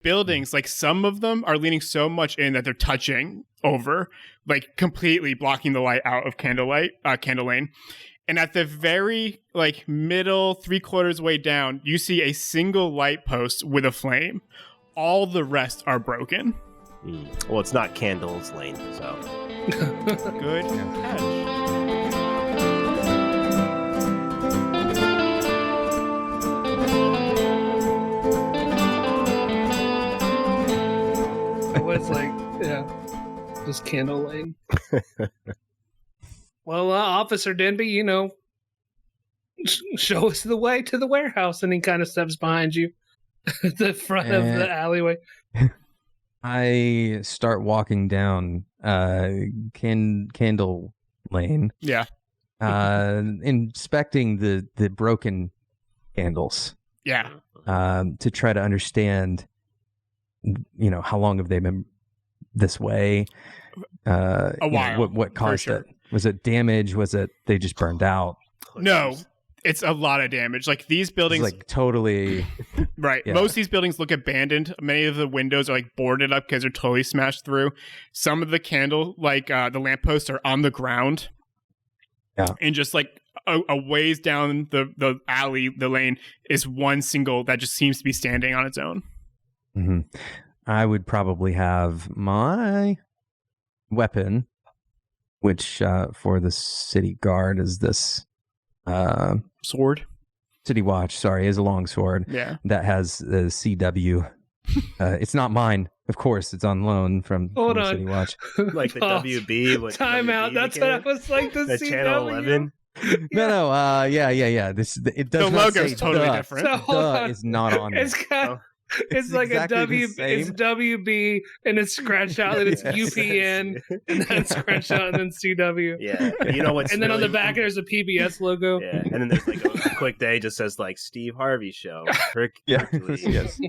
buildings, like some of them are leaning so much in that they're touching over, like completely blocking the light out of Candle Lane. And at the very like middle 3/4 way down, you see a single light post with a flame. All the rest are broken. Well, it's not Candles Lane, so good catch. It's like, yeah, just Candle Lane. Well, Officer Denby, you know, show us the way to the warehouse, and he kind of steps behind you at the front of the alleyway. I start walking down Candle Lane. Yeah. Inspecting the broken candles. Yeah. To try to understand, you know, how long have they been this way? A while. Know, what caused it? Was it damage? Was it they just burned out? No, it's a lot of damage. Like these buildings, like totally right. Yeah. Most of these buildings look abandoned. Many of the windows are like boarded up because they're totally smashed through. Some of the candle, like the lampposts, are on the ground. Yeah, and just like a ways down the alley, the lane is one single that just seems to be standing on its own. Mm-hmm. I would probably have my weapon, which for the city guard is this sword. City watch, sorry, is a long sword. Yeah, that has the CW. It's not mine, of course. It's on loan from City Watch. Like the WB. Time WB out. That's what I was like. The CW. Channel 11. No. Yeah. It does the not logo's say totally duh. different. So, hold on. Is not on It's it. It's like exactly it's WB and it's scratched out and it's UPN and then scratched out and then CW. Yeah, you know what's and then really... on the back there's a PBS logo. Yeah, and then there's like a quick day just says like Steve Harvey show. Yes. It's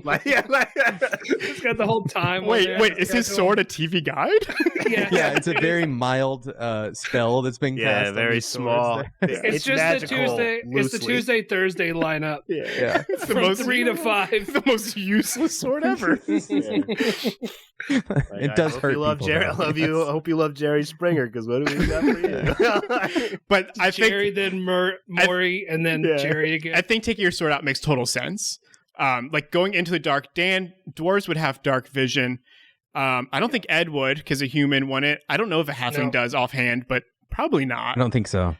got the whole time. Wait, is his sword a TV guide? Yeah, it's a very mild spell that's been cast. Yeah, very small. It's just magical, the Tuesday. loosely. It's the Tuesday Thursday lineup. Yeah. It's from most 3 to 5. The most useless sword ever. It does hurt people. I hope you love Jerry Springer, because what do we got for you? But I Jerry, think then Maury, and then Jerry again. I think taking your sword out makes total sense. Like going into the dark, dwarves would have dark vision. I don't think Ed would, because a human wouldn't. I don't know if a halfling does offhand, but probably not. I don't think so.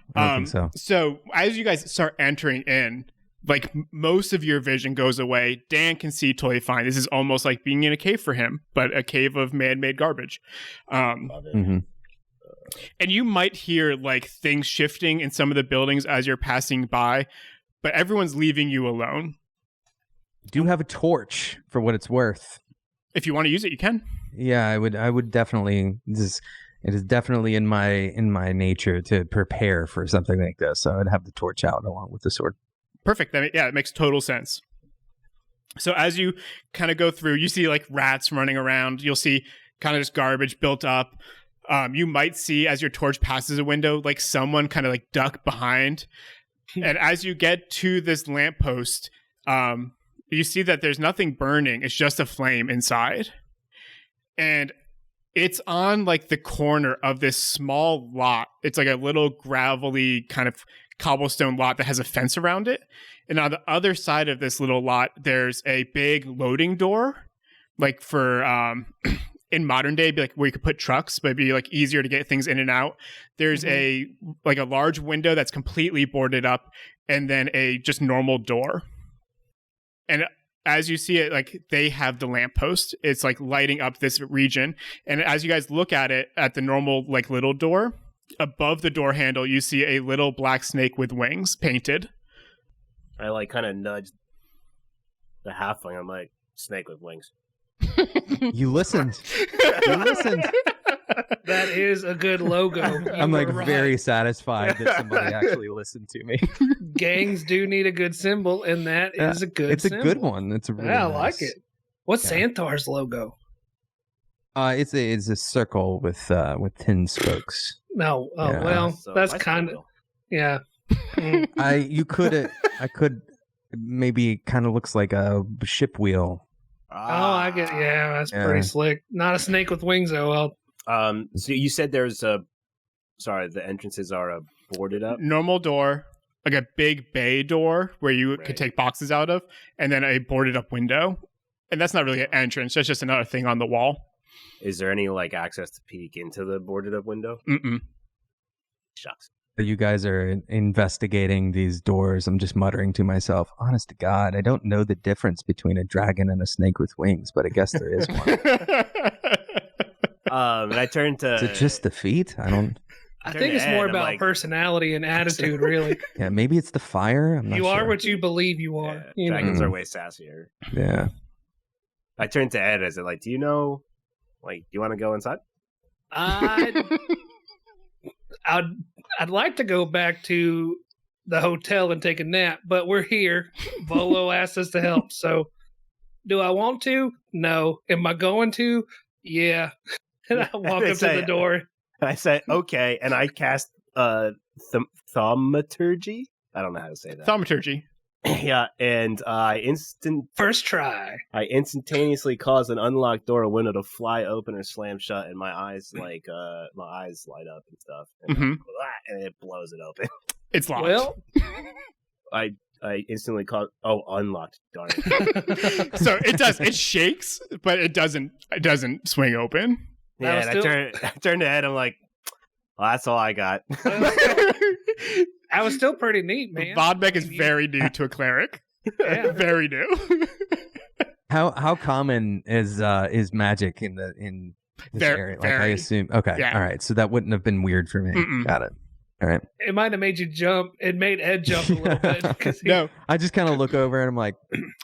So as you guys start entering in, like most of your vision goes away. Dan can see totally fine. This is almost like being in a cave for him, but a cave of man-made garbage. And you might hear like things shifting in some of the buildings as you're passing by, but everyone's leaving you alone. Do you have a torch for what it's worth? If you want to use it, you can. Yeah, I would definitely. It is definitely in my nature to prepare for something like this. So I'd have the torch out along with the sword. Perfect. It makes total sense. So as you kind of go through, you see like rats running around. You'll see kind of just garbage built up. You might see as your torch passes a window, like someone kind of like duck behind. And as you get to this lamppost, you see that there's nothing burning. It's just a flame inside. And it's on like the corner of this small lot. It's like a little gravelly kind of cobblestone lot that has a fence around it. And on the other side of this little lot, there's a big loading door, like for in modern day, be like where you could put trucks, but it'd be like easier to get things in and out. There's a large window that's completely boarded up, and then a just normal door. And as you see it, like they have the lamppost. It's like lighting up this region. And as you guys look at it at the normal like little door, above the door handle, you see a little black snake with wings painted. I like kind of nudged the halfling. I'm like, snake with wings. You listened. That is a good logo. I'm like very satisfied that somebody actually listened to me. Gangs do need a good symbol, and that is a good It's symbol. A good one. It's a really I nice. like it. What's Xanthar's logo? It's a circle with 10 spokes. No. Oh, Yeah. well, So that's I kind of... will. Yeah. I could maybe kind of looks like a ship wheel. I get. Yeah, that's pretty slick. Not a snake with wings, though. Well, So you said there's the entrances are boarded up. Normal door, like a big bay door where you could take boxes out of, and then a boarded up window. And that's not really an entrance. That's just another thing on the wall. Is there any like access to peek into the boarded up window? Mm-mm. Shucks. You guys are investigating these doors. I'm just muttering to myself, honest to God, I don't know the difference between a dragon and a snake with wings, but I guess there is one. And I turned to... Is it just the feet? I think it's more about personality and attitude, really. Yeah, maybe it's the fire. I'm not you sure. are what you believe you are. Yeah, dragons are way sassier. Yeah. I turned to Ed. I said, like, do you know, like, do you want to go inside? I'd like to go back to the hotel and take a nap, but we're here. Volo asked us to help, so do I want to? No. Am I going to? Yeah. And I walk up to the door. And I said, okay, and I cast thaumaturgy. I don't know how to say that. Thaumaturgy. Yeah, and first try. I instantaneously cause an unlocked door or window to fly open or slam shut, and my eyes light up and stuff, and it blows it open. It's locked. Well, I instantly caught. Oh, unlocked. Darn it. So it does. It shakes, but it doesn't swing open. Yeah, and I turned to Ed. I'm like, well, that's all I got. That was still pretty neat, man. Vodmek is very new to a cleric. Yeah. Very new. How common is magic in this area? Like, I assume. Okay. Yeah. All right. So that wouldn't have been weird for me. Mm-mm. Got it. All right. It might have made you jump. It made Ed jump a little bit. No, I just kind of look over and I'm like,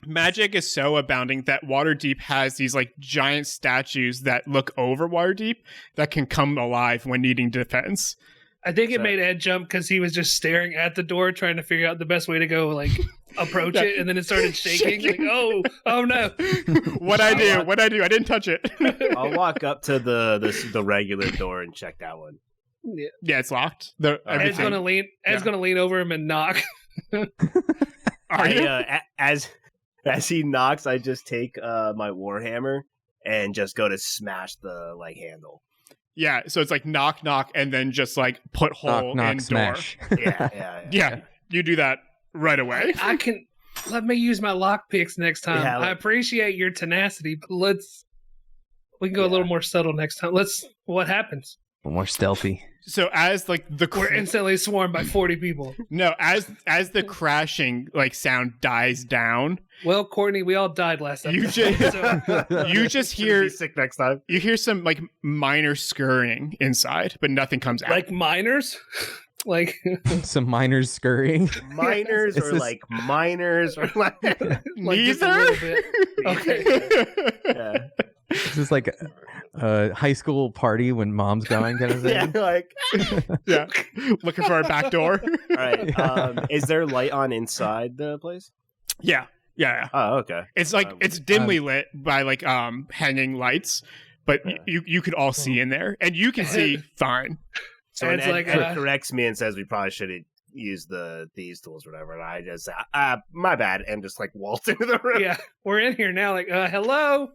magic is so abounding that Waterdeep has these like giant statues that look over Waterdeep that can come alive when needing defense. I think it made Ed jump because he was just staring at the door, trying to figure out the best way to go, like approach it, and then it started shaking. Like, oh no! What I do? I didn't touch it. I'll walk up to the regular door and check that one. Yeah, it's locked. Ed's gonna lean over him and knock. As he knocks, I just take my warhammer and just go to smash the handle. Yeah, so it's like knock, knock, and then just like put hole knock, in smash. door. Yeah. You do that right away. Let me use my lock picks next time. Yeah, I appreciate your tenacity, but we can go a little more subtle next time. What happens? More stealthy. So as like we're instantly swarmed by 40 people. No, as the crashing like sound dies down. Well, Courtney, we all died last time. You just hear be sick next time. You hear some like minor scurrying inside, but nothing comes out. Like miners? Like some miners scurrying. Miners or like miners or like neither. A little bit. Okay. Yeah. This is like a high school party when mom's going kind of thing. Yeah, Looking for our back door. All right. Is there light on inside the place? Yeah. Oh, okay. It's like it's dimly lit by like hanging lights, but you could all see in there, and you can see fine. So when Ed corrects me and says we probably should use these tools or whatever, and I just say, my bad, and just like waltz into the room. Yeah, we're in here now. Like, hello.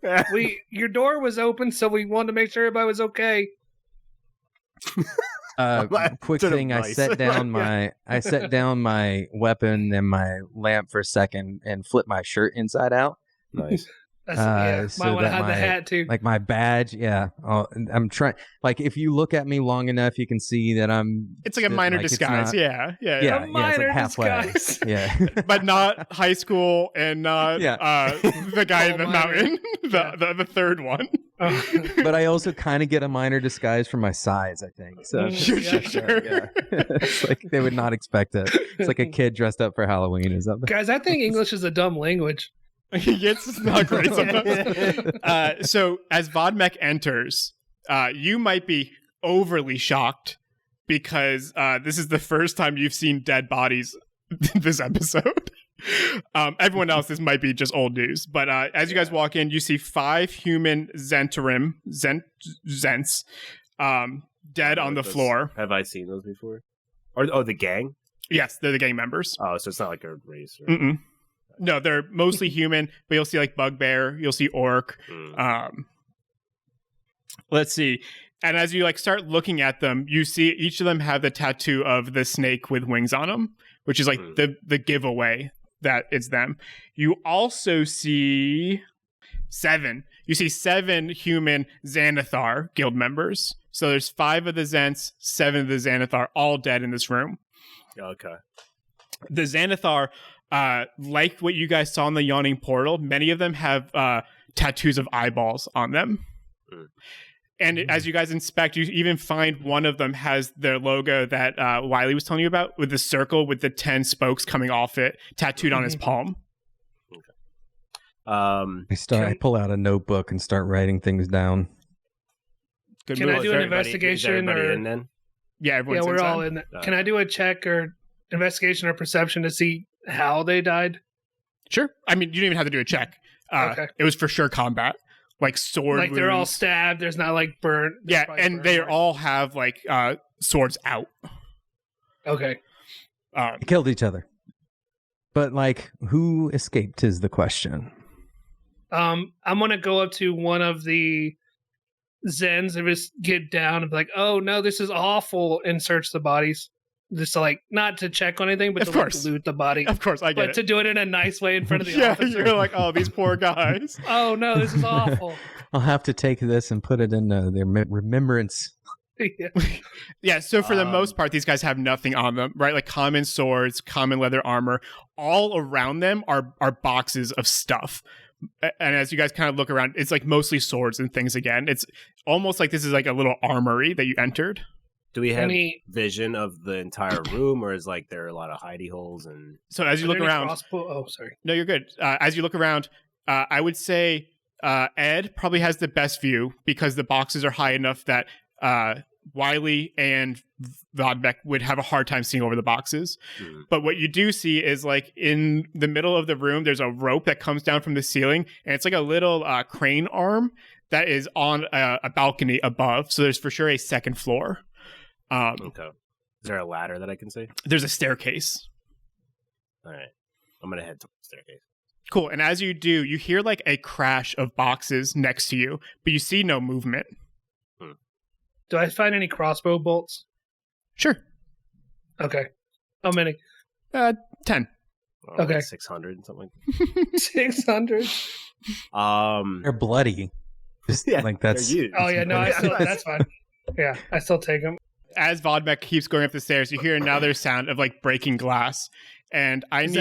Your door was open, so we wanted to make sure everybody was okay. Quick thing, I set down my weapon and my lamp for a second and flip my shirt inside out. Nice. Might want to hide the hat too. Like my badge, yeah. I'm trying. Like if you look at me long enough, you can see that I'm. It's like a minor disguise. Yeah. A minor disguise. Yeah, but not high school and not the guy in the mountain, the third one. But I also kind of get a minor disguise for my size, I think. So sure. Yeah. It's like they would not expect it. It's like a kid dressed up for Halloween or something. Guys, I think English is a dumb language. It's not great sometimes. So as Vodmek enters, you might be overly shocked because this is the first time you've seen dead bodies this episode. Everyone else, this might be just old news. But as you guys walk in, you see 5 human Zents dead on the floor. Have I seen those before? Or the gang? Yes, they're the gang members. Oh, so it's not like a race. Or... Mm-mm. No, they're mostly human, but you'll see like bugbear, you'll see orc. Let's see. And as you like start looking at them, you see each of them have the tattoo of the snake with wings on them, which is like the giveaway that it's them. You also see 7. You see 7 human Xanathar guild members. So there's 5 of the Zents, 7 of the Xanathar, all dead in this room. Okay. The Xanathar, like what you guys saw in the Yawning Portal, many of them have tattoos of eyeballs on them. And as you guys inspect, you even find one of them has their logo that Wiley was telling you about, with the circle with the 10 spokes coming off it, tattooed on his palm. I pull out a notebook and start writing things down. Good Can move. I do an investigation or? In then? Yeah, everyone's we're inside. all in. Can I do a check or investigation or perception to see how they died? Sure. I mean, you don't even have to do a check. Okay. It was for sure combat, like sword. Like they're all wounds. stabbed. There's not like burnt. Yeah, and they all have like swords out. Okay. They killed each other. But like, who escaped is the question. I'm gonna go up to one of the Zens and just get down and be like, "Oh no, this is awful," and search the bodies. Just to like, not to check on anything, but Of to like, course. loot the body. Of course, I get But it. to do it in a nice way in front of the Yeah, officer. you're like, oh, these poor guys. Oh no, this is awful. I'll have to take this and put it in their remembrance. Yeah. Yeah, so for the most part, these guys have nothing on them, right? Like common swords, common leather armor. All around them are boxes of stuff. And as you guys kind of look around, it's like mostly swords and things again. It's almost like this is like a little armory that you entered. Do we have vision of the entire room, or is like there are a lot of hidey holes? And So as you look around, Oh, sorry. no, you're good. As you look around, I would say Ed probably has the best view because the boxes are high enough that Wiley and Vodbeck would have a hard time seeing over the boxes. But what you do see is like in the middle of the room, there's a rope that comes down from the ceiling, and it's like a little crane arm that is on a balcony above. So there's for sure a second floor. okay, is there a ladder that I can see? There's a staircase. All right, I'm gonna head to the staircase. Cool. And as you do, you hear like a crash of boxes next to you, but you see no movement. Do I find any crossbow bolts? Sure. Okay. How many? 10. Oh, Okay. like 600 and something. 600. They're bloody. Just Yeah, like that's. they're used. Oh yeah, no, that's fine. Yeah, I still take them. As Vodbeck keeps going up the stairs, you hear another sound of like breaking glass. And I need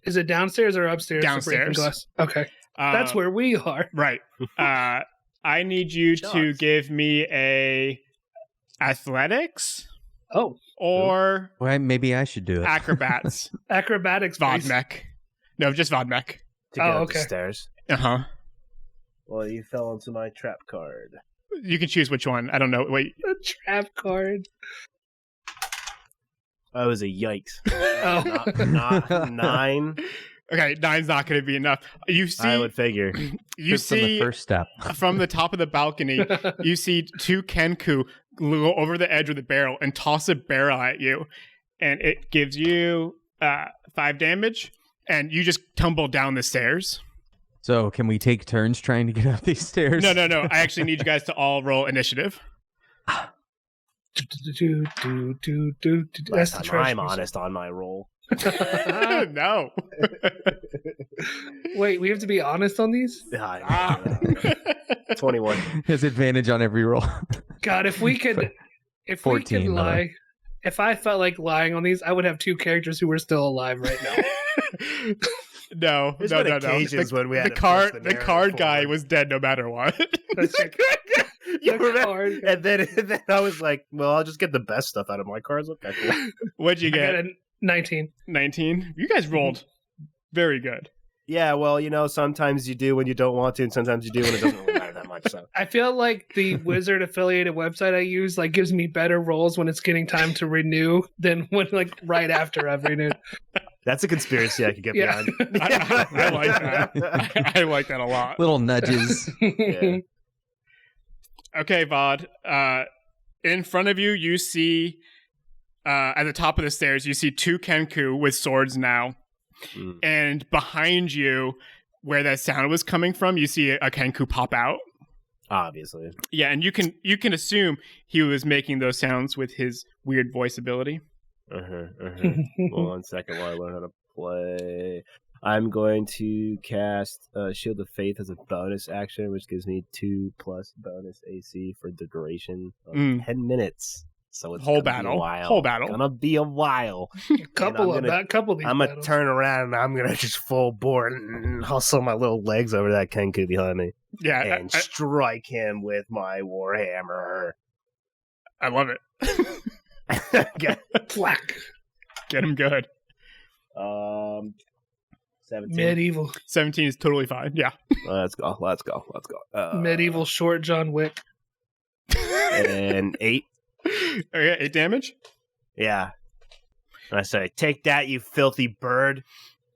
Is it downstairs or upstairs? for breaking Downstairs. glass? Okay. That's where we are. Right. I need you to Shucks. give me a athletics Oh, or Well, maybe I should do it. acrobats. acrobatics. please. Vodmech. No, just Vodmech. To get up okay. the stairs. Uh-huh. Well, you fell into my trap card. You can choose which one. I don't know. Wait. A trap card. That was a yikes. Oh. Not 9. Okay, 9's not going to be enough. You see, I would figure. you Good from the see first step. from the top of the balcony, you see 2 Kenku go over the edge with a barrel and toss a barrel at you, and it gives you 5 damage, and you just tumble down the stairs. So, can we take turns trying to get up these stairs? No. I actually need you guys to all roll initiative. That's the Last time treasure. I'm honest on my roll. No. Wait, we have to be honest on these? 21. Has advantage on every roll. God, if we could 14, by the lie, way. if I felt like lying on these, I would have 2 characters who were still alive right now. No. There's been occasions when we had the to card push the narrative card guy forward. was dead no matter what. That's it. You The remember? card guy. And then I was like, well, I'll just get the best stuff out of my cards. Okay, cool. What'd you I got get? a 19. 19. You guys rolled very good. Yeah, well, sometimes you do when you don't want to, and sometimes you do when it doesn't really matter that much. So I feel like the Wizard affiliated website I use like gives me better rolls when it's getting time to renew than when like right after I've renewed. that's a conspiracy I could get Yeah. behind. I like that. I like that a lot. Little nudges. Yeah. Okay, Vod. In front of you, you see at the top of the stairs, you see 2 Kenku with swords now. And behind you, where that sound was coming from, you see a Kenku pop out. Obviously. Yeah, and you can assume he was making those sounds with his weird voice ability. Hold on a second while I learn how to play. I'm going to cast Shield of Faith as a bonus action, which gives me 2+ bonus AC for the duration of 10 minutes. So it's whole battle. Gonna be a while. A couple of these. I'm gonna turn around and I'm gonna just full bore and hustle my little legs over that Kenku behind me. Yeah, and strike him with my warhammer. I love it. Get him good. 17. Medieval. 17 is totally fine. Yeah. Let's go. Medieval short John Wick. And 8. Okay, 8 damage? Yeah. And I say, take that, you filthy bird.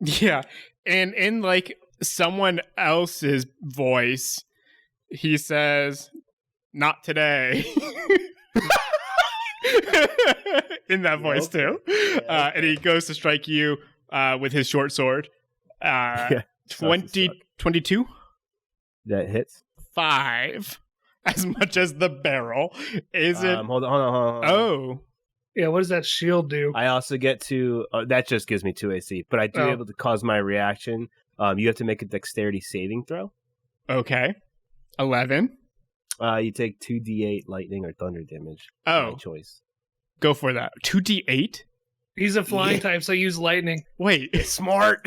Yeah. And in like someone else's voice, he says, not today. In that voice too. Yeah. And he goes to strike you with his short sword. 22? That hits. 5. As much as the barrel. Is it? Hold on. Oh. Yeah, what does that shield do? I also get to... that just gives me 2 AC, but I do able to cause my reaction. You have to make a dexterity saving throw. Okay. 11. You take 2d8 lightning or thunder damage. Oh. My choice. Go for that. 2d8? He's a flying type, so use lightning. Wait. It's smart.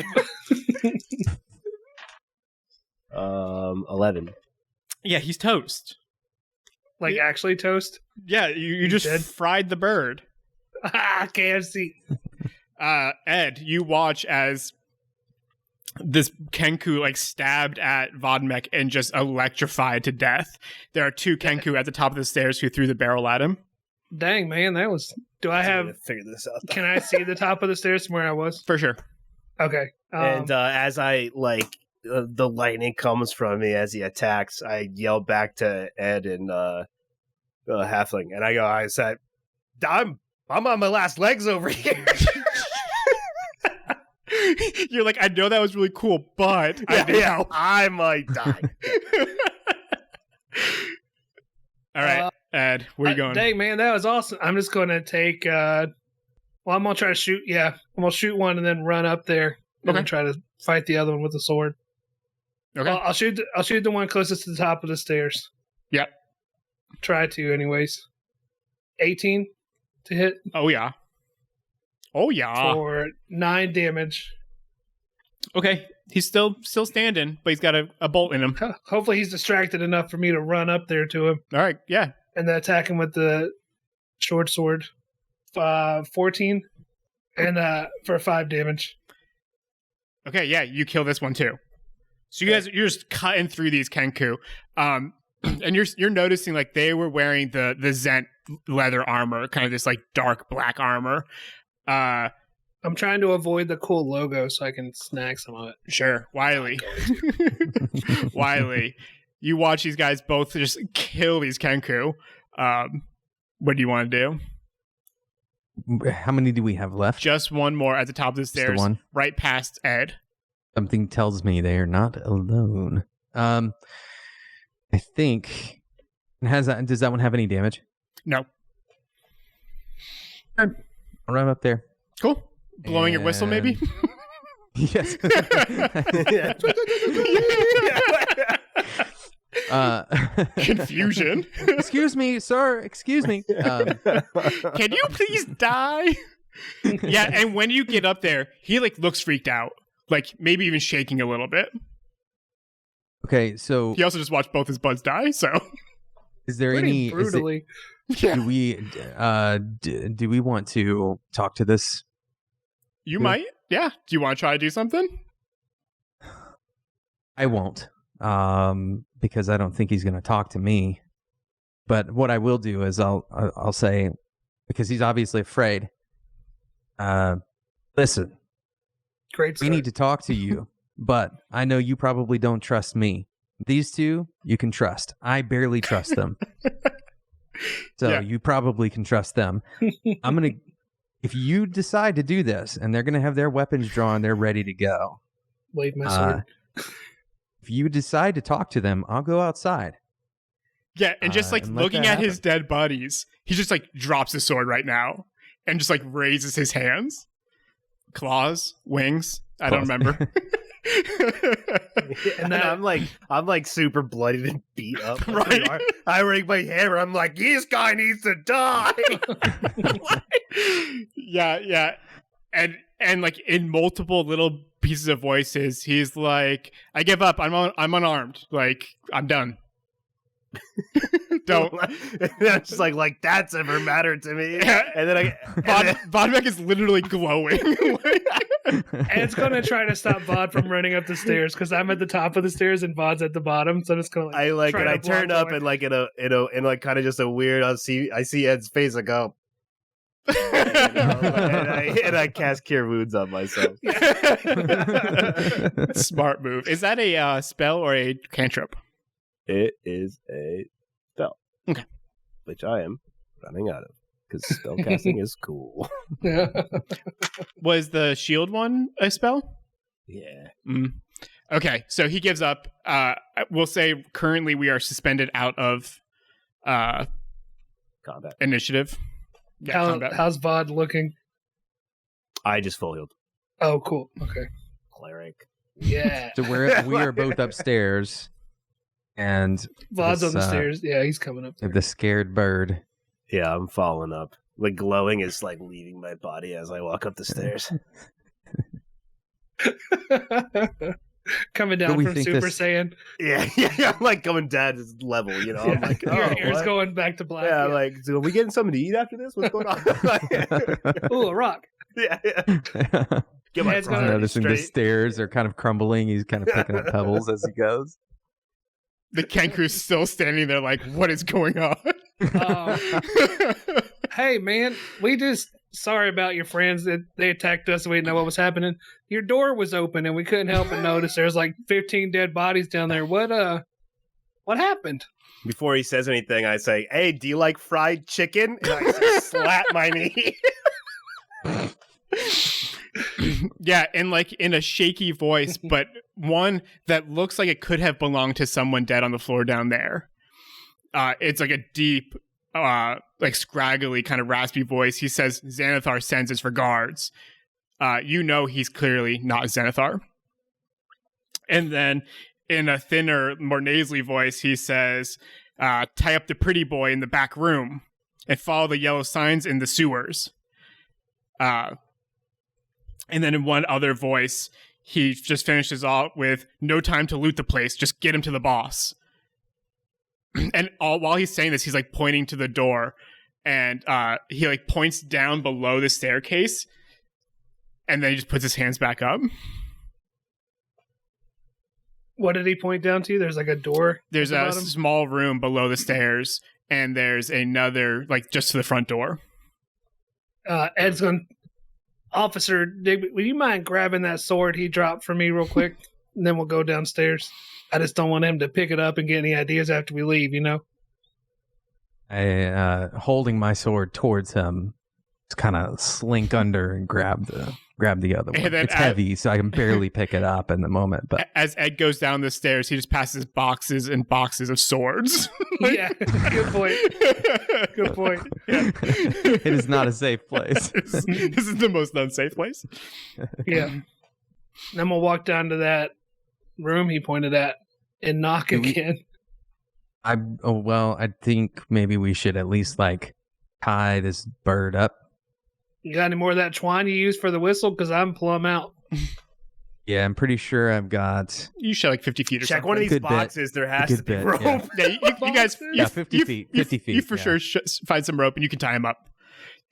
11. Yeah, he's toast. Like actually toast? Yeah, you just fried the bird. KFC. Ed, you watch as this Kenku like stabbed at Vodmek and just electrified to death. There are 2 Kenku at the top of the stairs who threw the barrel at him. Dang, man, that was... Do I have... figure this out? Can I see the top of the stairs from where I was? For sure. Okay. And as I, the lightning comes from me as he attacks, I yell back to Ed and Halfling, and I said, I'm on my last legs over here. You're like, I know that was really cool, but I might die. All right, Ed, where you going? Dang, man, that was awesome. I'm just going to take... I'm going to try to shoot... Yeah, I'm going to shoot one and then run up there and then try to fight the other one with the sword. Okay. I'll shoot the one closest to the top of the stairs. Yep. Try to, anyways. 18 to hit. Oh, yeah. For 9 damage. Okay. He's still standing, but he's got a bolt in him. Hopefully he's distracted enough for me to run up there to him. All right, yeah. And then attack him with the short sword. 14. And for 5 damage. Okay, yeah, you kill this one too. So you're just cutting through these Kenku. And you're noticing like they were wearing the Zent leather armor, kind of this like dark black armor. I'm trying to avoid the cool logo so I can snag some of it. Sure. Wiley. Wiley. You watch these guys both just kill these Kenku. What do you want to do? How many do we have left? Just one more at the top of the stairs. One? Right past Ed. Something tells me they are not alone. I think... does that one have any damage? No. I'll run up there. Cool. Blowing your whistle, maybe? Yes. Confusion. Excuse me, sir. Excuse me. Can you please die? Yeah, and when you get up there, he like looks freaked out. Like maybe even shaking a little bit. Okay, so... He also just watched both his buds die, so... Is there pretty brutally. Do we want to talk to this? You might, yeah. Do you want to try to do something? I won't, because I don't think he's going to talk to me. But what I will do is I'll say, because he's obviously afraid. Listen, Great start. We need to talk to you, but I know you probably don't trust me. These two, you can trust. I barely trust them. So you probably can trust them. I'm going to if you decide to do this, and they're going to have their weapons drawn, they're ready to go. Wave my sword. If you decide to talk to them, I'll go outside. Yeah, and just like and let looking that at his happen. dead buddies, he just like drops his sword right now and just like raises his hands. Claws, wings, I don't Claws. remember. And then I'm like super bloodied and beat up. Right. I ring my hammer. I'm like, this guy needs to die. Yeah. And like in multiple little pieces of voices, he's like, I give up. I'm unarmed. Like, I'm done. Don't. And I'm just like that's ever mattered to me. And then Vodmek is literally glowing. Ed's gonna try to stop Vod from running up the stairs because I'm at the top of the stairs and Vod's at the bottom. So I'm just gonna I turn up and like in like kind of just a weird. I see Ed's face. I go. and I cast Cure Wounds on myself. Smart move. Is that a spell or a cantrip? It is a spell. Okay. Which I am running out of because spellcasting is cool. Was the shield one a spell? Yeah. Okay, so he gives up. We'll say currently we are suspended out of Combat. initiative. Yeah, combat. How's Vod looking? I just full healed. Oh, cool. Okay. Cleric. Yeah. So we are both upstairs, and Vod's this, on the stairs. Yeah, he's coming up. the scared bird. Yeah, I'm falling up. Like glowing is like leaving my body as I walk up the stairs. Coming But down we from think Super this- Saiyan. Yeah. I'm like going down to level, you know. I'm like, Your oh, hair's what? going back to black. Yeah, like, so are we getting something to eat after this? What's going on? Ooh, a rock. yeah. Get my Ed's He's gonna- priorities noticing the straight. stairs are kind of crumbling. He's kind of picking up pebbles as he goes. The Kenku's still standing there like, what is going on? Hey, man, sorry about your friends that they attacked us and we didn't know what was happening. Your door was open and we couldn't help but notice there's like 15 dead bodies down there. What happened? Before he says anything, I say, "Hey, do you like fried chicken?" And I slap my knee. Yeah, and like in a shaky voice, but one that looks like it could have belonged to someone dead on the floor down there. It's like a deep, like scraggly kind of raspy voice. He says, Xanathar sends his regards. You know he's clearly not Xanathar. And then in a thinner, more nasally voice, he says, tie up the pretty boy in the back room and follow the yellow signs in the sewers. And then in one other voice, he just finishes off with, no time to loot the place, just get him to the boss. And while he's saying this, he's like pointing to the door, and he like points down below the staircase, and then he just puts his hands back up. What did he point down to? There's like a door. There's at the a bottom? small room below the stairs, and there's another like just to the front door. Ed's going, Officer Digby, would you mind grabbing that sword he dropped for me real quick? And then we'll go downstairs. I just don't want him to pick it up and get any ideas after we leave, you know? I, holding my sword towards him, just kind of slink under and grab the other And one. then It's heavy, so I can barely pick it up in the moment. But As Ed goes down the stairs, he just passes boxes and boxes of swords. Yeah, good point. Good point. Yeah. it is not a safe place. this is the most unsafe place. Yeah. Then we'll walk down to that room he pointed at and knock Do we- again. I think maybe we should at least like tie this bird up. You got any more of that twine you used for the whistle? Because I'm plumb out. Yeah, I'm pretty sure I've got You should like 50 feet or Check something. one of these Good bit. boxes. There has Good to be bit, rope. yeah. Yeah, you guys, Yeah, 50 feet, 50 feet, You for yeah. sure find some rope and you can tie him up.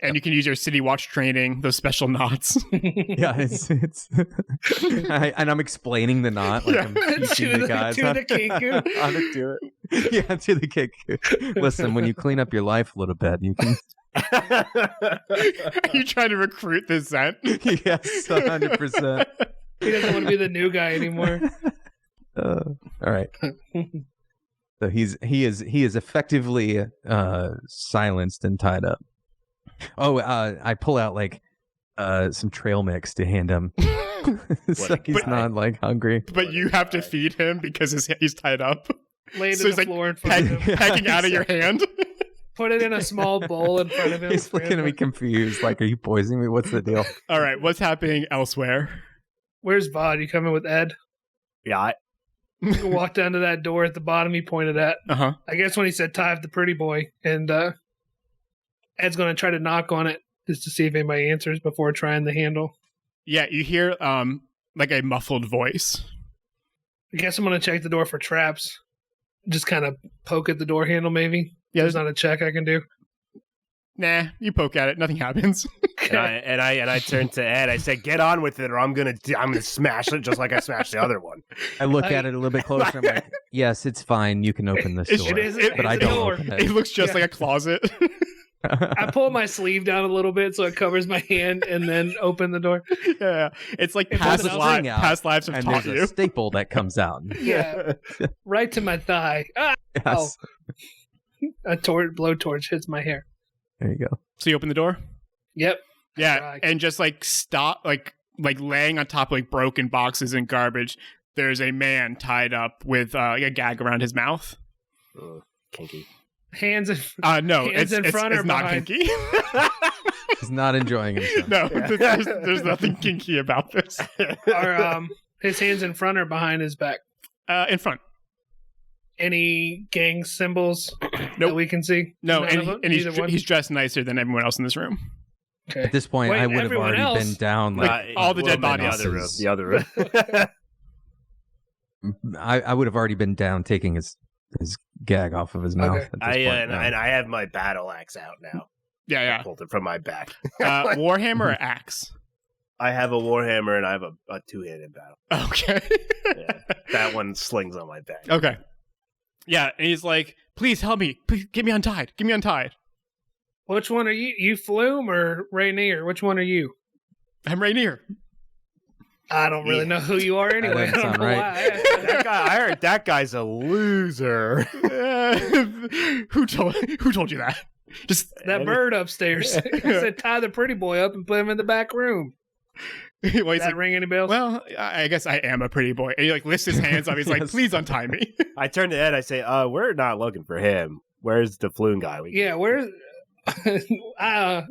And you can use your city watch training, those special knots. Yeah, it's and I'm explaining the knot like I'm teaching the guys to the kiku. how to do it. Yeah, to the kiku. Listen, when you clean up your life a little bit, you can. Are you trying to recruit this Zen? Yes, 100%. He doesn't want to be the new guy anymore. All right. So he is effectively silenced and tied up. Oh, I pull out like some trail mix to hand him. So he's not like hungry. But you have to feed him because he's tied up. Laid So on the he's, floor in front of him. Pecking out of your hand. Put it in a small bowl in front of him. He's looking at me confused. Like, are you poisoning me? What's the deal? All right, what's happening elsewhere? Where's Vod? You coming with Ed? Yeah, You can walk down to that door at the bottom he pointed at. Uh-huh. I guess when he said tie up the pretty boy, and Ed's going to try to knock on it just to see if anybody answers before trying the handle. Yeah, you hear like a muffled voice. I guess I'm going to check the door for traps. Just kind of poke at the door handle, maybe. Yeah, There's not a check I can do. Nah, you poke at it, nothing happens. and I turn to Ed. I say, "Get on with it, or I'm gonna smash it just like I smashed the other one." I look at it a little bit closer. I'm like, yes, it's fine. You can open this door. But I don't open It looks just like a closet. I pull my sleeve down a little bit so it covers my hand and then open the door. Yeah, it's like It past pulls lives have and taught there's you. a staple that comes out. Yeah. Right to my thigh. Ah! Yes. A blowtorch hits my hair. There you go. So you open the door? Yep. Yeah, Right. and just like stop, like laying on top of like broken boxes and garbage. There's a man tied up with a gag around his mouth. Kinky. Hands in No, Hands in front or it's not behind? kinky. He's not enjoying himself. No, there's nothing kinky about this. Are his hands in front or behind his back? In front. Any gang symbols Nope. that we can see? No, None of them? and Either one? he's dressed nicer than everyone else in this room. Okay. At this point, Wait, I would have everyone already else? been down. Like, all the dead bodies. The other room. I would have already been down taking his gag off of his mouth. Okay. At this point, And I have my battle axe out now. I Yeah, pulled it from my back. yeah. Warhammer or axe? I have a warhammer and I have a two-handed battle. Okay. Yeah, that one slings on my back. Okay. Yeah, and he's like, "Please help me. Please get me untied. Get me untied." Which one are you? You Floon or Rainier? Which one are you? I'm Rainier. I don't really know who you are anyway. I doesn't don't sound know right. why. That guy, I heard that guy's a loser. Who told you that? Just That bird upstairs. I said tie the pretty boy up and put him in the back room. well, he's Does that like, ring any bells? well, I guess I am a pretty boy. And he like lifts his hands up. He's like, Yes. "Please untie me." I turn to Ed. I say, we're not looking for him. Where's the Floon guy? Yeah, where's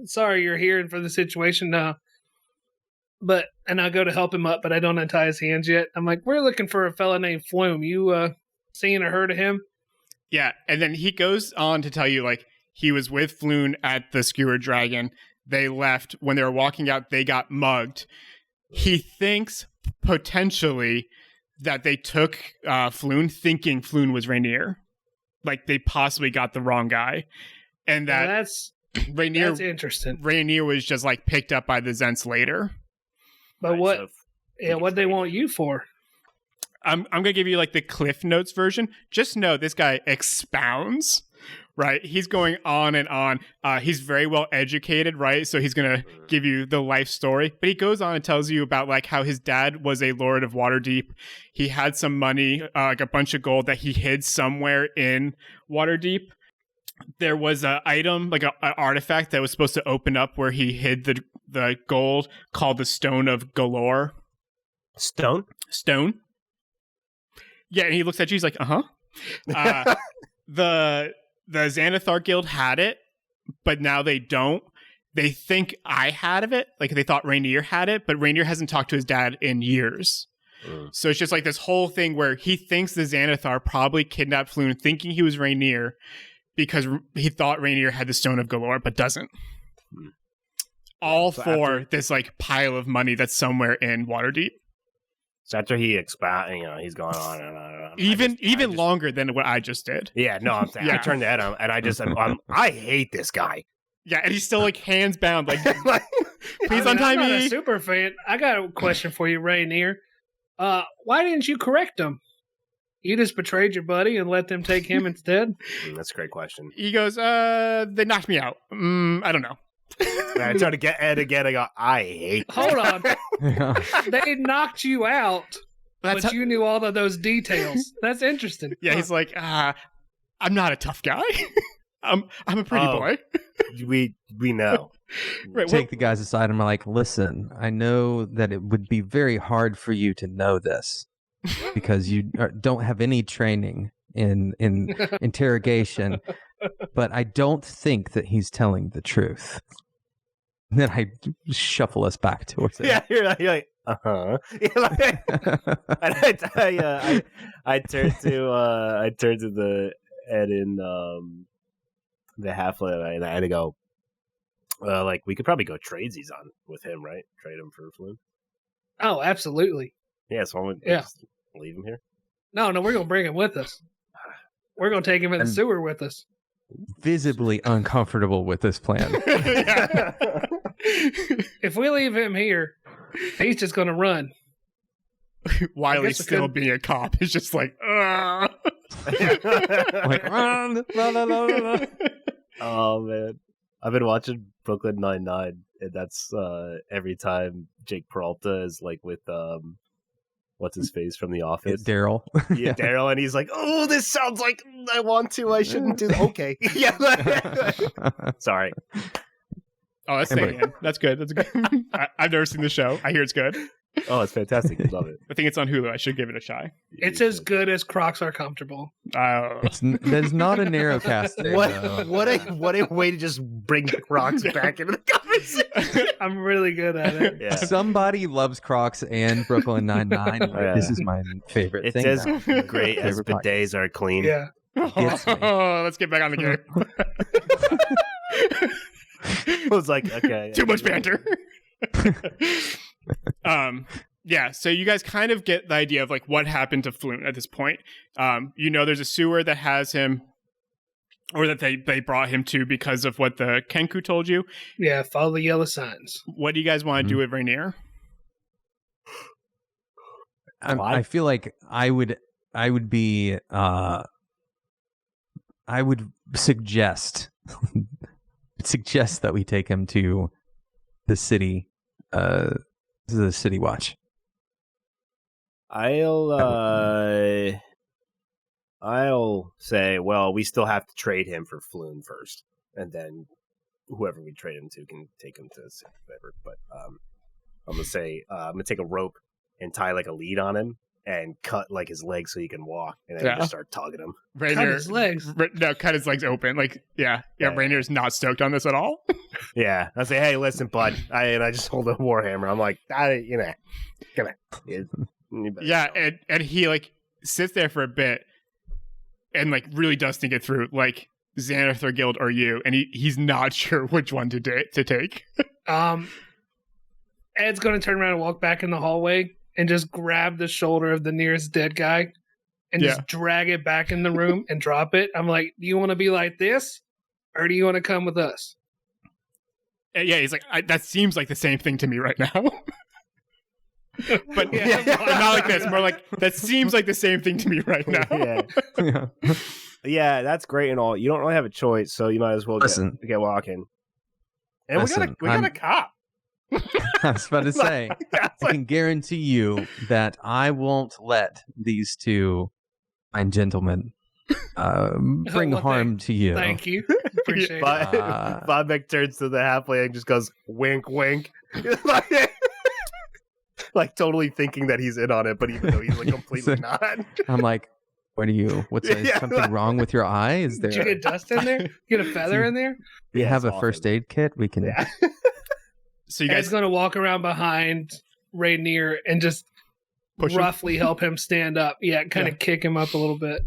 sorry you're here for the situation and I go to help him up, but I don't untie his hands yet. I'm like, we're looking for a fella named Floon. You seen or heard of him? Yeah, and then he goes on to tell you like he was with Floon at the Skewered Dragon. They left. When they were walking out, they got mugged. He thinks potentially that they took Floon, thinking Floon was Rainier. Like they possibly got the wrong guy. And Now, that that's Rainier interesting. Rainier was just like picked up by the Zents later. But what they want you for? I'm gonna give you like the Cliff Notes version. Just know this guy expounds, right? He's going on and on. He's very well educated, right? So he's gonna give you the life story. But he goes on and tells you about like how his dad was a Lord of Waterdeep. He had some money, like a bunch of gold that he hid somewhere in Waterdeep. There was an item, like an artifact that was supposed to open up where he hid the gold, called the Stone of Galore. Stone? Yeah, and he looks at you. He's like, "Uh-huh." The Xanathar Guild had it, but now they don't. They think I had it. Like they thought Rainier had it, but Rainier hasn't talked to his dad in years. So it's just like this whole thing where he thinks the Xanathar probably kidnapped Floon, thinking he was Rainier, because he thought Rainier had the Stone of Galore, but doesn't. All So for this like pile of money that's somewhere in Waterdeep. So after he he's gone on and on and on. Even longer than what I just did. Yeah, no, I'm saying Yeah. I turned to Ed and I hate this guy. Yeah, and he's still like hands bound, like, "Please I'm untie not me." a super fan. I got a question for you, Rainier. Why didn't you correct him? You just betrayed your buddy and let them take him instead? That's a great question. He goes, "They knocked me out. I don't know." And I try to get Ed again. I go, I hate this. Hold on. They knocked you out, That's but how- you knew all of those details. That's interesting. Yeah, he's like, "I'm not a tough guy." I'm a pretty boy. We know. Right, Take the guys aside and I'm like, listen, I know that it would be very hard for you to know this because you don't have any training in interrogation, but I don't think that he's telling the truth. And then I shuffle us back towards it. Yeah, you're like uh-huh. I turned to the Ed in the halfling and I had to go. Like we could probably go tradesies on with him, right? Trade him for Floon. Oh, absolutely. Yeah, so I'm just leave him here. No, we're gonna bring him with us. We're gonna take him in the sewer with us. Visibly uncomfortable with this plan. If we leave him here, he's just gonna run. Wiley still being a cop is just like, like, run, la, la, la, la. Oh man, I've been watching Brooklyn Nine-Nine, and that's every time Jake Peralta is like with what's his face from The Office, Daryl. Yeah, Daryl, and he's like, "Oh, this sounds like I want to. I shouldn't do." Okay, yeah. Sorry. Oh, that's staying in. That's good. That's good. I've never seen the show. I hear it's good. Oh, it's fantastic. I love it. I think it's on Hulu. I should give it a try. It's as good as Crocs Are Comfortable. There's not a narrowcast there. What a way to just bring Crocs back into the conversation. I'm really good at it. Yeah. Somebody loves Crocs and Brooklyn Nine-Nine. Yeah. This is my favorite thing. It's as now. great as Favorite bidets are clean. Yeah. Oh, let's get back on the game. I was like, okay. Too much banter. Yeah, so you guys kind of get the idea of like what happened to Floon at this point. You know there's a sewer that has him, or that they brought him to because of what the Kenku told you. Yeah, follow the yellow signs. What do you guys want to do with Rainier? I feel like I would suggest that we take him to the city, the city watch. I'll say, well, we still have to trade him for Floon first, and then whoever we trade him to can take him to whatever. But I'm gonna say I'm gonna take a rope and tie like a lead on him and cut like his legs so he can walk, and then just start tugging him. Rainier, cut his legs. No, cut his legs open. Like, yeah. Rainier's not stoked on this at all. Yeah, I say, hey, listen, bud. I just hold a warhammer. I'm like, come on. Yeah, and he like sits there for a bit and like really does think it through, like Xanathar Guild or you, and he's not sure which one to take. Ed's going to turn around and walk back in the hallway and just grab the shoulder of the nearest dead guy and just drag it back in the room and drop it. I'm like, do you want to be like this, or do you want to come with us? Yeah, he's like, that seems like the same thing to me right now. But not like this. More like, that seems like the same thing to me right now. Yeah, that's great and all. You don't really have a choice, so you might as well get walking. And we got a cop. I was about to say, I can guarantee you that I won't let these two fine gentlemen bring harm to you. Thank you. Appreciate it. Bob Beck turns to the halfway and just goes, wink, wink. Like totally thinking that he's in on it, but even though he's like completely not. I'm like, what's something wrong with your eye? Is there? Did you get dust in there? Get a feather in there? You have a first aid kit? We can. Yeah. So you guys going to walk around behind Rainier and just roughly help him stand up. Yeah, kind of kick him up a little bit.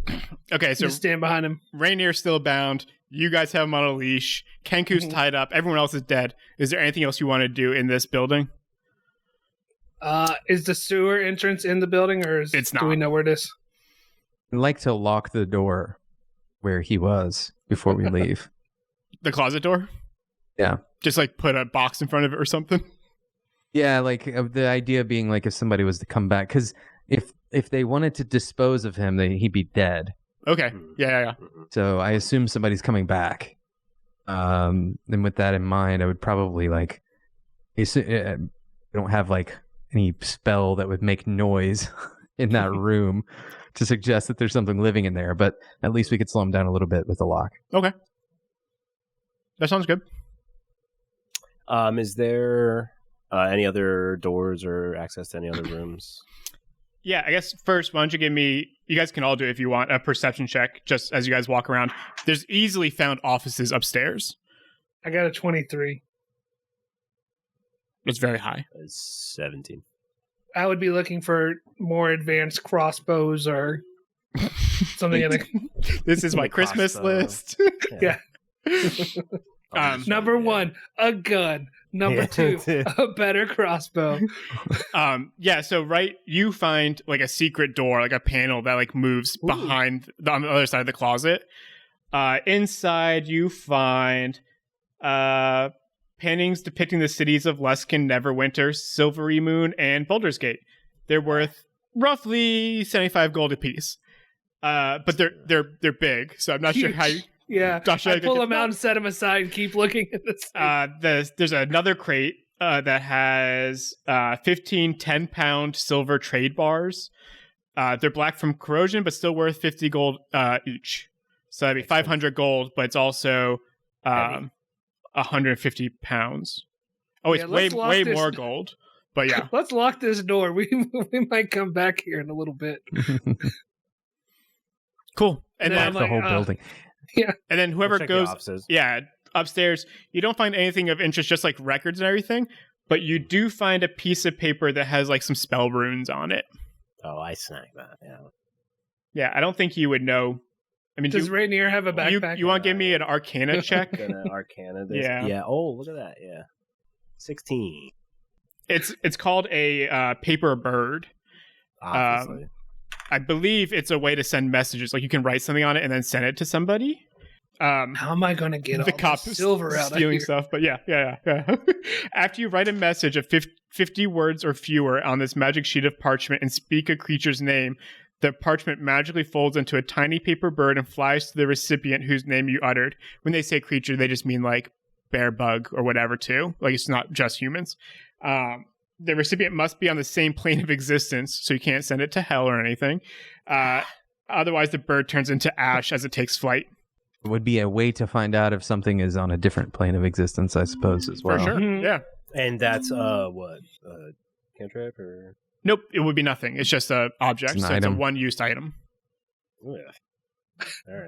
Okay, so just stand behind him. Rainier's still bound. You guys have him on a leash. Kenku's tied up. Everyone else is dead. Is there anything else you want to do in this building? Is the sewer entrance in the building, or it's not? Do we know where it is? I'd like to lock the door where he was before we leave. The closet door? Yeah. Just like put a box in front of it or something? Yeah, like the idea being like if somebody was to come back, because if they wanted to dispose of him, he'd be dead. Okay. Yeah. So I assume somebody's coming back. And with that in mind, I would probably like, I don't have like any spell that would make noise in that room to suggest that there's something living in there, but at least we could slow him down a little bit with the lock. Okay. that sounds good. Is there any other doors or access to any other rooms? Yeah, I guess first, why don't you give me, you guys can all do it if you want, a perception check, just as you guys walk around. There's easily found offices upstairs. I got a 23. It's very high. 17. I would be looking for more advanced crossbows or something in a... This is my Christmas Crossbow. list. Yeah. Number 1, a gun. Number 2, a better crossbow. Yeah, so you find like a secret door, like a panel that like moves behind on the other side of the closet. Inside you find paintings depicting the cities of Luskin, Neverwinter, Silvery Moon, and Baldur's Gate. They're worth roughly 75 gold apiece. But they're big, so I'm not sure how you... Yeah, Josh, I pull them out and set them aside and keep looking at this. There's another crate that has 15 10-pound silver trade bars. They're black from corrosion, but still worth 50 gold each. So that'd be 500 gold, but it's also 150 pounds. Oh, it's way more gold. But yeah. Let's lock this door. We might come back here in a little bit. Cool. And then then the whole building. Yeah. And then whoever Check goes, the offices. yeah, upstairs, you don't find anything of interest, just like records and everything, but you do find a piece of paper that has like some spell runes on it. Oh, I snagged that. Yeah. Yeah, I don't think you would know. I mean, Does Rainier have a backpack? You want to give me an Arcana check? Gonna Arcana this. Yeah. Yeah. Oh, look at that. Yeah. 16. It's called a paper bird. Obviously. I believe it's a way to send messages. Like you can write something on it and then send it to somebody. How am I going to get the all cops this silver out of stealing here? stuff? But yeah. After you write a message of 50 words or fewer on this magic sheet of parchment and speak a creature's name, the parchment magically folds into a tiny paper bird and flies to the recipient whose name you uttered. When they say creature, they just mean like bear, bug, or whatever too. Like it's not just humans. The recipient must be on the same plane of existence, so you can't send it to hell or anything. Otherwise, the bird turns into ash as it takes flight. It would be a way to find out if something is on a different plane of existence, I suppose, as well. For sure, yeah. And that's what? Cantrip or? Nope, it would be nothing. It's just an object, It's an so it's a item. one-use item. Yeah. All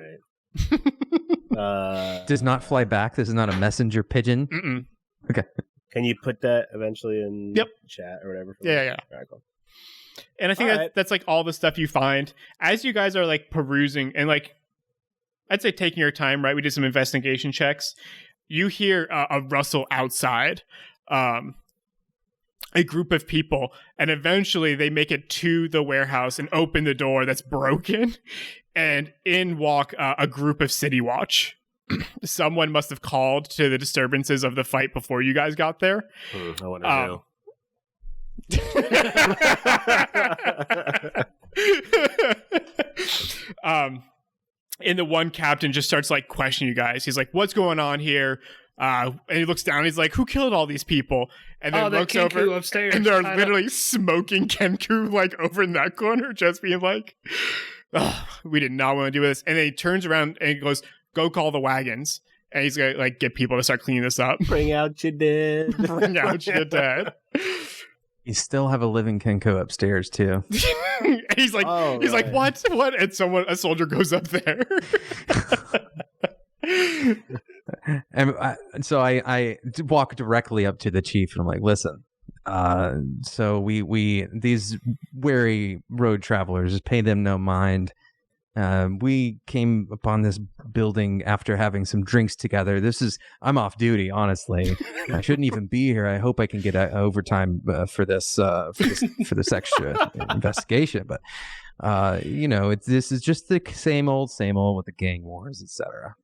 right. Does not fly back. This is not a messenger pigeon. Mm-mm. Can you put that eventually in Yep. chat or whatever? Yeah. All right, cool. And I think All right. that's like all the stuff you find as you guys are like perusing and like I'd say taking your time, right? We did some investigation checks. You hear a rustle outside, a group of people, and eventually they make it to the warehouse and open the door that's broken, and in walk a group of City Watch. Someone must have called to the disturbances of the fight before you guys got there. I wonder who. And the one captain just starts like questioning you guys. He's like, "What's going on here?" And he looks down. He's like, "Who killed all these people?" And then looks over, upstairs, and they're literally smoking Kenku like over in that corner, just being like, "Oh, we did not want to do this." And then he turns around and he goes, "Go call the wagons." And he's gonna like get people to start cleaning this up. Bring out your dead. Bring out your dead. You still have a living Kenko upstairs too. And he's like, right. what? And a soldier goes up there. And so I walk directly up to the chief and I'm like, listen, so we these wary road travelers, pay them no mind. We came upon this building after having some drinks together. I'm off duty, honestly. I shouldn't even be here. I hope I can get overtime for this extra investigation. But this is just the same old with the gang wars, etc.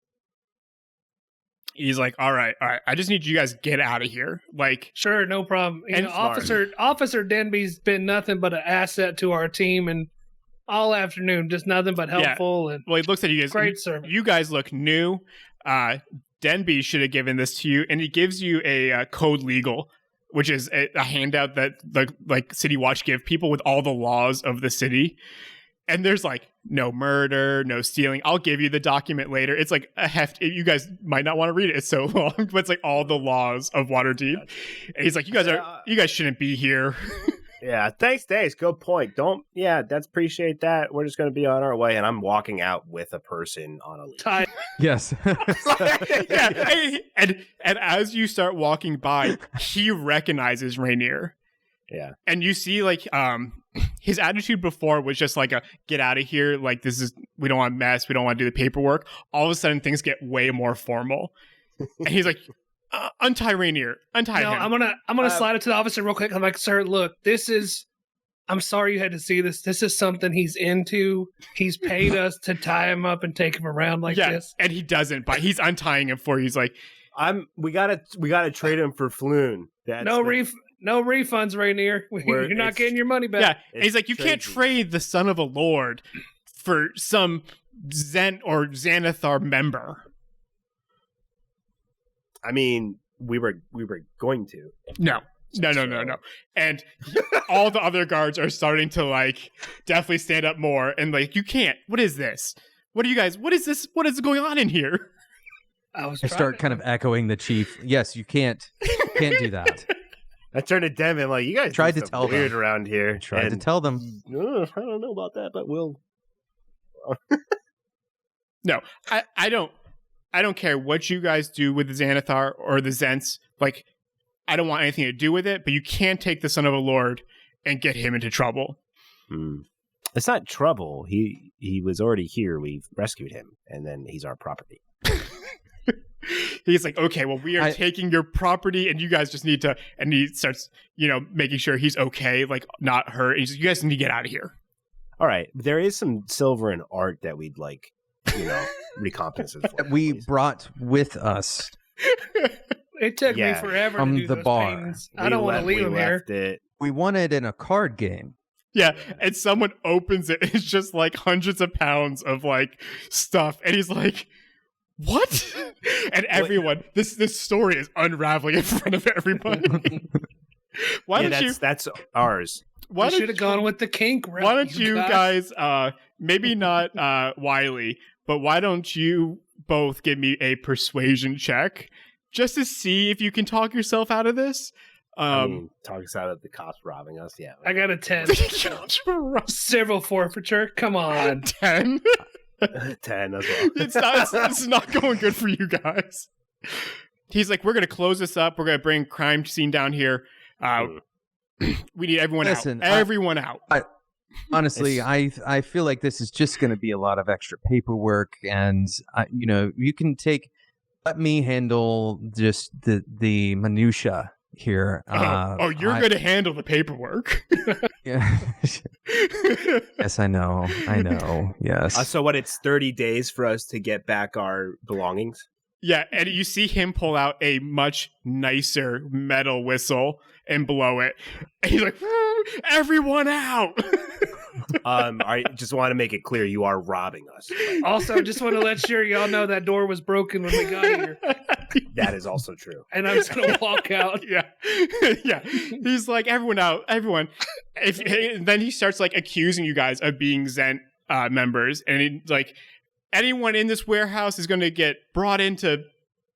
He's like, all right. I just need you guys to get out of here. Like, Sure, no problem. And Officer Denby's been nothing but an asset to our team, and all afternoon, just nothing but helpful. And well, he looks at you guys. Great service. You guys look new. Denby should have given this to you, and he gives you a code legal, which is a handout that like City Watch give people with all the laws of the city. And there's like no murder, no stealing. I'll give you the document later. It's like a heft. You guys might not want to read it. It's so long, but it's like all the laws of Waterdeep. And he's like, you guys shouldn't be here. Yeah, thanks, Dace. Good point. That's appreciate that. We're just going to be on our way, and I'm walking out with a person on a leash. Yes. Yeah, and as you start walking by, he recognizes Rainier. Yeah, and you see like his attitude before was just like a get out of here. Like we don't want to mess. We don't want to do the paperwork. All of a sudden, things get way more formal, and he's like. Untie Rainier. Untie him. I'm gonna slide it to the officer real quick. I'm like, sir, look, I'm sorry you had to see this. This is something he's into. He's paid us to tie him up and take him around like this. And he doesn't, but he's untying him for you. He's like, we gotta trade him for Floon. No refunds, Rainier. You're not getting your money back. Yeah. And he's like, you can't trade the son of a lord for some Zen or Xanathar member. I mean, we were going to. No. And all the other guards are starting to like definitely stand up more and like, you can't. What is this? What is this? What is going on in here? I start kind of echoing the chief. Yes, you can't do that. I turned to Devin like, you guys tried to tell weird them around here. Tried to tell them. I don't know about that, but we'll. No, I don't care what you guys do with the Xanathar or the Zents. Like, I don't want anything to do with it, but you can't take the son of a lord and get him into trouble. It's not trouble. He was already here. We've rescued him, and then he's our property. He's like, okay, well, we are taking your property, and you guys just need to. And he starts, making sure he's okay, like not hurt. He's like, you guys need to get out of here. All right, there is some silver and art that we'd like. Recompenses for we brought with us. It took me forever to do the those bar. paintings. I don't want to leave them here. We won it in a card game. Yeah, and someone opens it. It's just like hundreds of pounds of like stuff, and he's like, "What?" And everyone, this story is unraveling in front of everybody. Why don't you? That's ours. Why should have gone with the kink route? Why don't you guys, maybe not Wiley, but why don't you both give me a persuasion check just to see if you can talk yourself out of this? Talk us out of the cops robbing us. Yeah, I got a 10. Civil forfeiture. Come on, 10. 10 as well. It's not going good for you guys. He's like, we're gonna close this up. We're gonna bring crime scene down here. We need everyone out. Everyone out. Honestly, I feel like this is just going to be a lot of extra paperwork, and you can let me handle just the minutia here. You're going to handle the paperwork. Yeah. Yes, I know. Yes. So what? It's 30 days for us to get back our belongings. Yeah, and you see him pull out a much nicer metal whistle and blow it. And he's like, everyone out. I just want to make it clear you are robbing us. Also, just want to let sure y'all know that door was broken when we got here. That is also true. And I'm just going to walk out. Yeah. Yeah. He's like, everyone out. Everyone. And then he starts like accusing you guys of being Zen members. And he's like, anyone in this warehouse is going to get brought into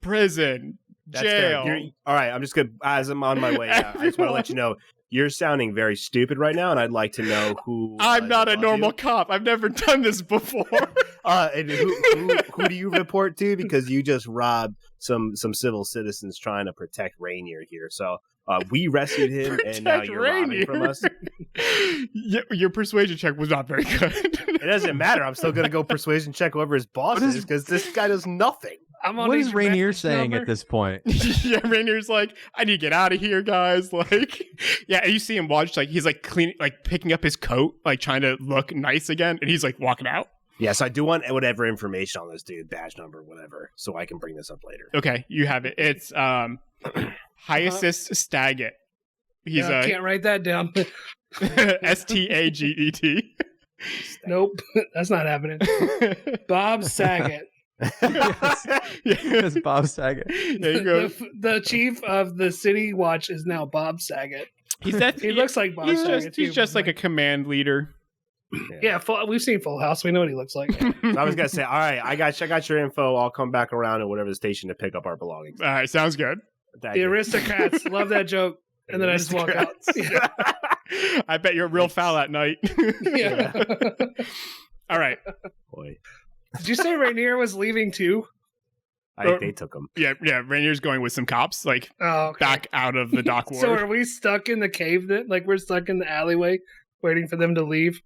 prison, jail. All right, I'm just good. As I'm on my way out, I just want to let you know you're sounding very stupid right now, and I'd like to know who. I'm not a normal cop. I've never done this before. And who do you report to? Because you just robbed some civil citizens trying to protect Rainier here. So we rescued him, and now you're robbing from us. Your persuasion check was not very good. It doesn't matter. I'm still going to go persuasion check whoever his boss is, because this guy does nothing. What is Rainier saying at this point? Yeah, Rainier's like, I need to get out of here, guys. Like, yeah, and you see him watch, like, he's like cleaning, like picking up his coat, like trying to look nice again, and he's like walking out. Yes, I do want whatever information on this dude, badge number, whatever, so I can bring this up later. Okay, you have it. It's Hyacinth Staggett. He's I can't write that down. Staget. Nope, that's not happening. Bob Saget. Yes, Bob Saget. There you go. The chief of the city watch is now Bob Saget. He looks like Bob Saget. He's just like a command leader. Yeah, we've seen Full House. We know what he looks like. So I was gonna say, all right, I got your info. I'll come back around at whatever station to pick up our belongings. All right, sounds good. The aristocrats. Love that joke. And then I just walk out. Yeah. I bet you're real foul at night. Yeah. All right. Boy, Did you say Rainier was leaving too? I think they took him. Yeah. Rainier's going with some cops, like Okay. back out of the dock ward. So are we stuck in the cave then? Like we're stuck in the alleyway waiting for them to leave?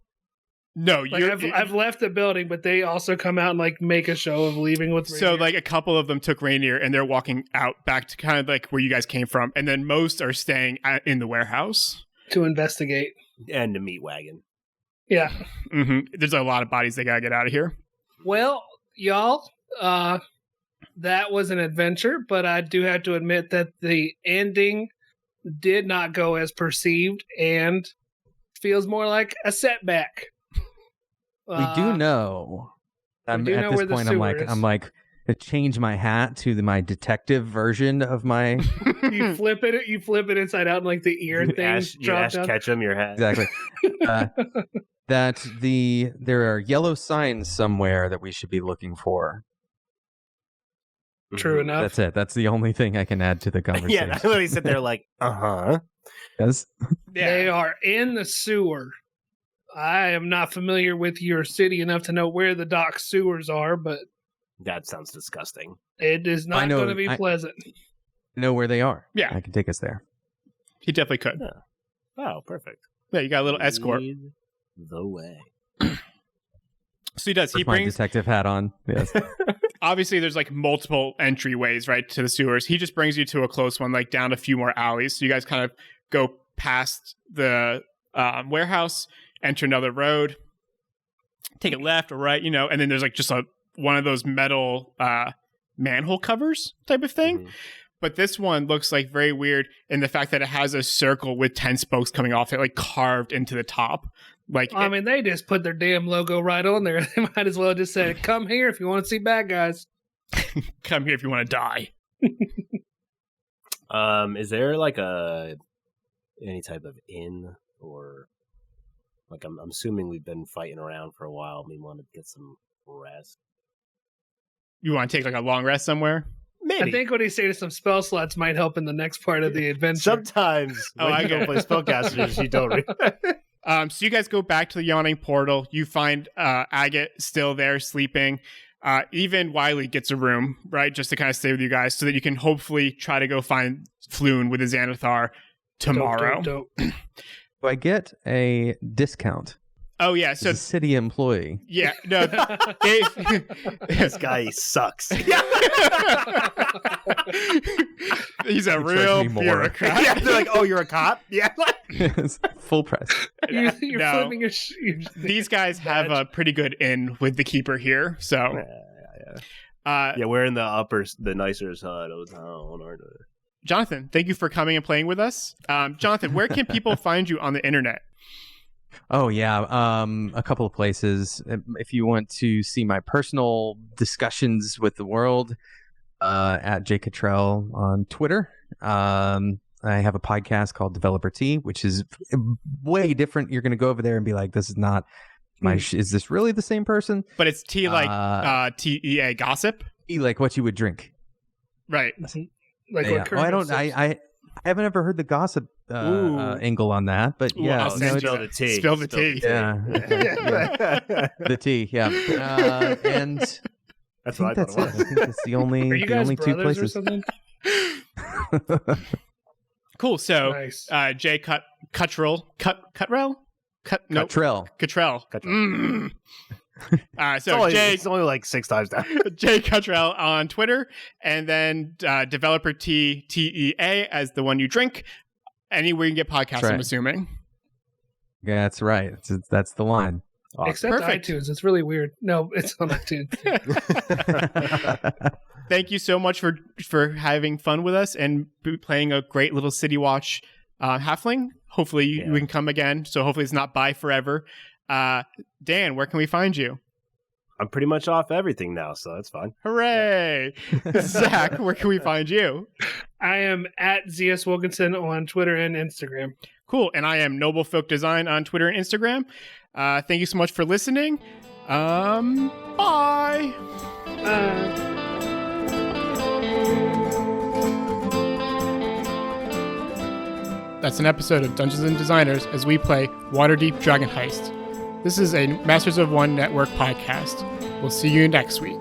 No, Like I've left the building, but they also come out and like make a show of leaving with Rainier. So like a couple of them took Rainier and they're walking out back to kind of like where you guys came from, and then most are staying in the warehouse to investigate. And the meat wagon. Yeah. There's a lot of bodies they gotta get out of here. Well, y'all, that was an adventure, but I do have to admit that the ending did not go as perceived and feels more like a setback. We do know. we do At know this where the point, sewer is. I'm like, to change my hat to my detective version of my. You flip it inside out, and like the ear things drop down. Ketchum, your hat. Exactly. That there are yellow signs somewhere that we should be looking for. True enough. That's it. That's the only thing I can add to the conversation. Yeah, I literally sit there like, Yes. They are in the sewer. I am not familiar with your city enough to know where the dock sewers are, but that sounds disgusting. it is not going to be pleasant. Know where they are. Yeah. I can take us there. He definitely could. Yeah. Oh, perfect. Yeah, you got a little escort. Lead the way. So he does. He With my brings. detective hat on. Yes. Obviously, there's like multiple entryways right to the sewers. He just brings you to a close one, like down a few more alleys. So you guys kind of go past the warehouse, enter another road, take a left or right, and then there's like just one of those metal manhole covers type of thing. But this one looks like very weird in the fact that it has a circle with 10 spokes coming off it, like carved into the top. Like, I mean, they just put their damn logo right on there. They might as well just say, "Come here if you want to see bad guys." Come here if you want to die. Is there like any type of inn, or like I'm assuming we've been fighting around for a while. We want to get some rest. You want to take like a long rest somewhere? Maybe. I think what he's saying is some spell slots might help in the next part of the adventure. Sometimes when I you get don't play spellcasters, you don't. So you guys go back to the yawning portal. You find Agate still there sleeping. Even Wiley gets a room, right, just to kind of stay with you guys so that you can hopefully try to go find Floon with his Xanathar tomorrow. Dope. Do I get a discount? Oh, yeah. As So a city employee. yeah, no. This guy sucks. He's a They charge real me more. bureaucrat. Yeah, they're like, "Oh, you're a cop." Yeah. Yes, full price. You're No. flipping your These guys have a pretty good inn with the keeper here. So, Yeah, we're in the nicer side of town, aren't we? Jonathan, thank you for coming and playing with us. Jonathan, where can people find you on the internet? Oh yeah, a couple of places. If you want to see my personal discussions with the world, at J Cutrell on Twitter. I have a podcast called Developer T, which is way different. You're going to go over there and be like, "This is not my. Is this really the same person?" But it's T like TEA gossip, T like what you would drink, right? Like Yeah. what Colonel says. I haven't ever heard the gossip angle on that, but Ooh, yeah, I'll send Spill the tea. Spill the tea. yeah, the tea, yeah, and That's I what think I that's thought it. I think that's the only Are you the guys only two brothers or places. something? Cool. So, Nice. Jay Cutrell. Cutrell. Cutrell. Cutrell. Cutrell. So Jay it's only like 6 times down. Jay Cutrell on Twitter, and then Developer T TEA as the one you drink. Anywhere you can get podcasts, That's right. I'm assuming. Yeah, that's right. That's the line. Except Perfect. iTunes. It's really weird. No, it's on iTunes. Thank you so much for having fun with us and playing a great little City Watch halfling. Hopefully we can come again. So hopefully it's not bye forever. Dan, where can we find you? I'm pretty much off everything now, so that's fine. Hooray! Zach, where can we find you? I am at ZS Wilkinson on Twitter and Instagram. Cool. And I am Noble Folk Design on Twitter and Instagram. Thank you so much for listening. Bye. That's an episode of Dungeons and Designers as we play Waterdeep Dragon Heist. This is a Masters of One Network podcast. We'll see you next week.